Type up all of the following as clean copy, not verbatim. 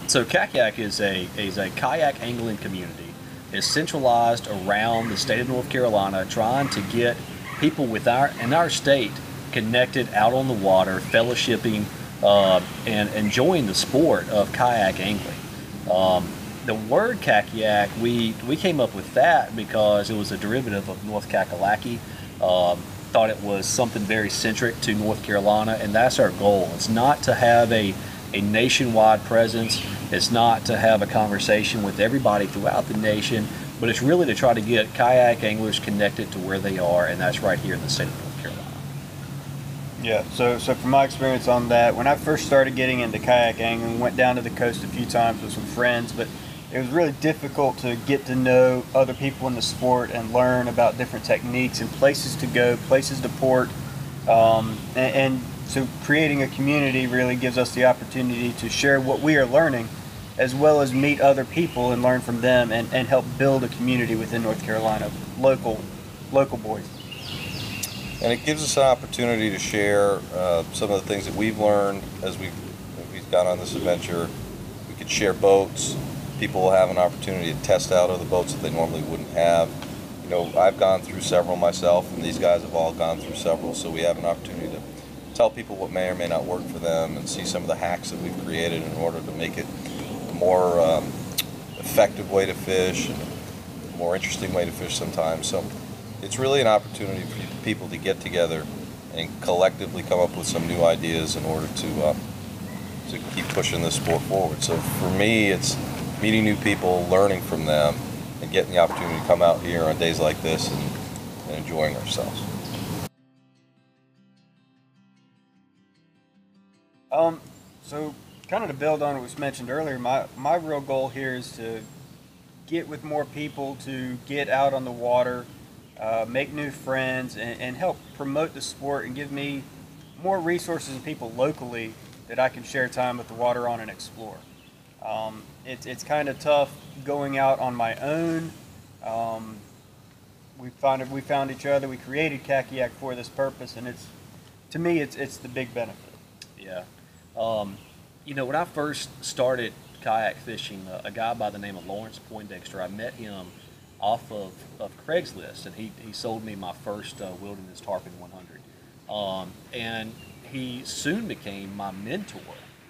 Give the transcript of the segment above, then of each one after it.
So Kayak is a kayak angling community. It's centralized around the state of North Carolina, trying to get people in our state connected out on the water, fellowshipping, and enjoying the sport of kayak angling. The word kayak, we came up with that because it was a derivative of North Kakalaki. Thought it was something very centric to North Carolina, and that's our goal. It's not to have a nationwide presence. It's not to have a conversation with everybody throughout the nation, but it's really to try to get kayak anglers connected to where they are, and that's right here in the state of North Carolina. Yeah, so from my experience on that, when I first started getting into kayak angling, went down to the coast a few times with some friends, but it was really difficult to get to know other people in the sport and learn about different techniques and places to go, places to port, and so creating a community really gives us the opportunity to share what we are learning, as well as meet other people and learn from them, and help build a community within North Carolina, local boys. And it gives us an opportunity to share some of the things that we've learned as we've gone on this adventure. We could share boats. People will have an opportunity to test out other boats that they normally wouldn't have. You know, I've gone through several myself, and these guys have all gone through several, so we have an opportunity to tell people what may or may not work for them and see some of the hacks that we've created in order to make it a more effective way to fish and a more interesting way to fish sometimes. So it's really an opportunity for people to get together and collectively come up with some new ideas in order to keep pushing this sport forward. So for me, it's meeting new people, learning from them, and getting the opportunity to come out here on days like this and enjoying ourselves. So kind of to build on what was mentioned earlier, my real goal here is to get with more people, to get out on the water, make new friends, and help promote the sport and give me more resources and people locally that I can share time with the water on and explore. It's kind of tough going out on my own. We found each other. We created CackaYak for this purpose, and to me it's the big benefit. Yeah. You know, when I first started kayak fishing, a guy by the name of Lawrence Poindexter, I met him off of Craigslist, and he sold me my first Wilderness Tarpon 100. And he soon became my mentor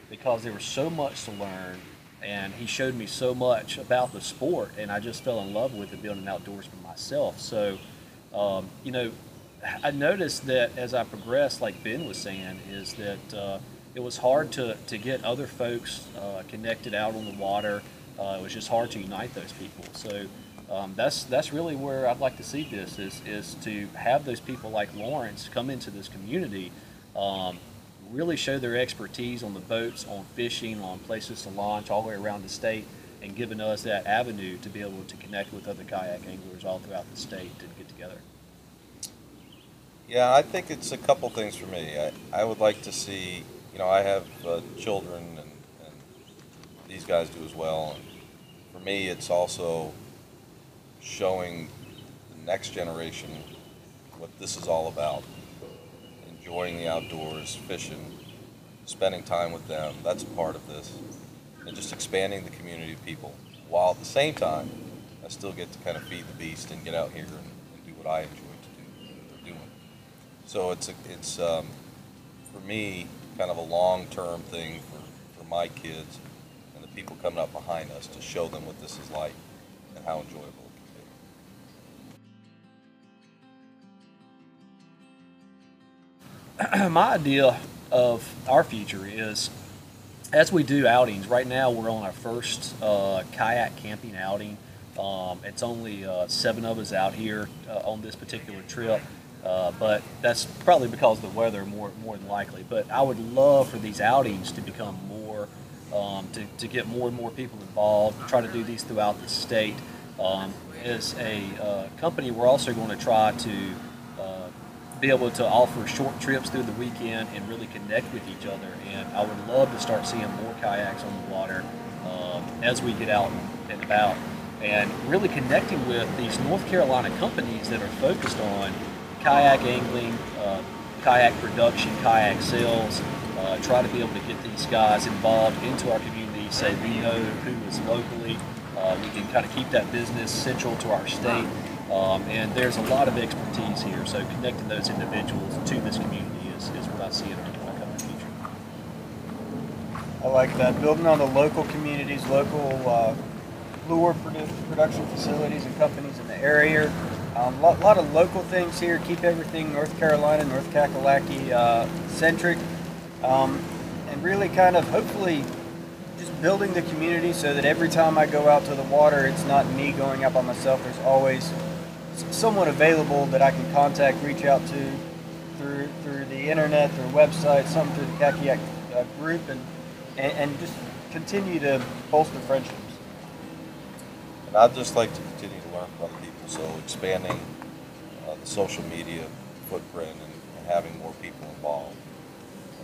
because there was so much to learn, and he showed me so much about the sport, and I just fell in love with it, being an outdoorsman myself. So, you know, I noticed that as I progressed, like Ben was saying, is that it was hard to get other folks connected out on the water. It was just hard to unite those people. So that's really where I'd like to see this, is to have those people like Lawrence come into this community, really show their expertise on the boats, on fishing, on places to launch all the way around the state, and giving us that avenue to be able to connect with other kayak anglers all throughout the state and get together. Yeah, I think it's a couple things for me. I would like to see, you know, I have children, and these guys do as well. And for me, it's also showing the next generation what this is all about. Enjoying the outdoors, fishing, spending time with them, that's a part of this. And just expanding the community of people, while at the same time, I still get to kind of feed the beast and get out here and do what I enjoy to do, that they're doing. So it's for me, kind of a long-term thing for my kids and the people coming up behind us, to show them what this is like and how enjoyable it can be. My idea of our future is, as we do outings, right now we're on our first kayak camping outing. It's only 7 of us out here on this particular trip. But that's probably because of the weather, more than likely. But I would love for these outings to become more, to get more and more people involved, try to do these throughout the state. As a company, we're also going to try to be able to offer short trips through the weekend and really connect with each other. And I would love to start seeing more kayaks on the water as we get out and about, and really connecting with these North Carolina companies that are focused on kayak angling, kayak production, kayak sales. Try to be able to get these guys involved into our community, say, we know who is locally. We can kind of keep that business central to our state. And there's a lot of expertise here. So connecting those individuals to this community is what I see in our upcoming future. I like that. Building on the local communities, local lure production facilities and companies in the area. A lot of local things here. Keep everything North Carolina, North Kakalaki centric. And really kind of hopefully just building the community so that every time I go out to the water, it's not me going out by myself. There's always someone available that I can contact, reach out to through the internet, through website, some through the CackaYak group, and just continue to bolster friendships. And I'd just like to continue to learn from other people, so expanding the social media footprint and having more people involved,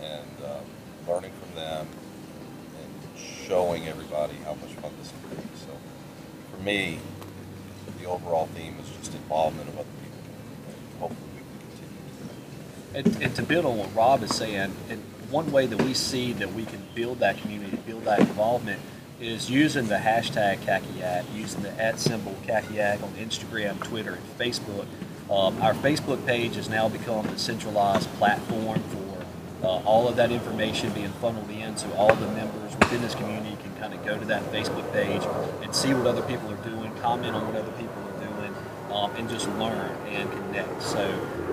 and learning from them and showing everybody how much fun this can be. So for me, the overall theme is just involvement of other people, and hopefully we can continue to do that. And to build on what Rob is saying, and one way that we see that we can build that community, build that involvement, is using the hashtag CackaYak, using the @CackaYak on Instagram, Twitter, and Facebook. Our Facebook page has now become the centralized platform for all of that information being funneled in, so all the members within this community can kind of go to that Facebook page and see what other people are doing, comment on what other people are doing, and just learn and connect. So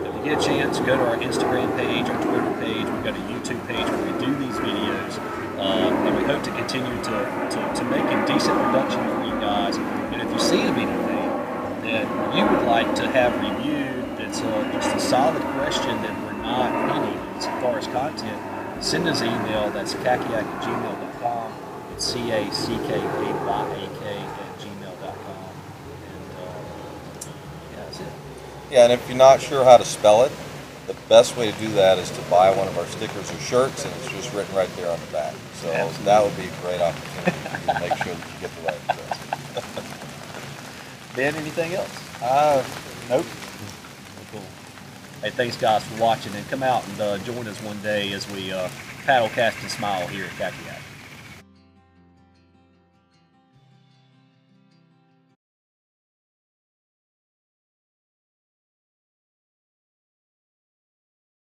if you get a chance, go to our Instagram page, our Twitter page. We've got a YouTube page where we do these videos, and we hope to continue to make a decent production for you guys. And if you see of anything that you would like to have reviewed, that's just a solid question that we're not hitting as far as content, send us an email. That's CackaYak@gmail.com. It's CackaYak@gmail.com. And yeah, that's it. Yeah, and if you're not sure how to spell it, the best way to do that is to buy one of our stickers or shirts, and it's just written right there on the back. So Absolutely. That would be a great opportunity for you to make sure that you get the right address. Ben, anything else? Nope. Cool. Hey, thanks guys for watching, and come out and join us one day as we paddle, cast, and smile here at CackaYak.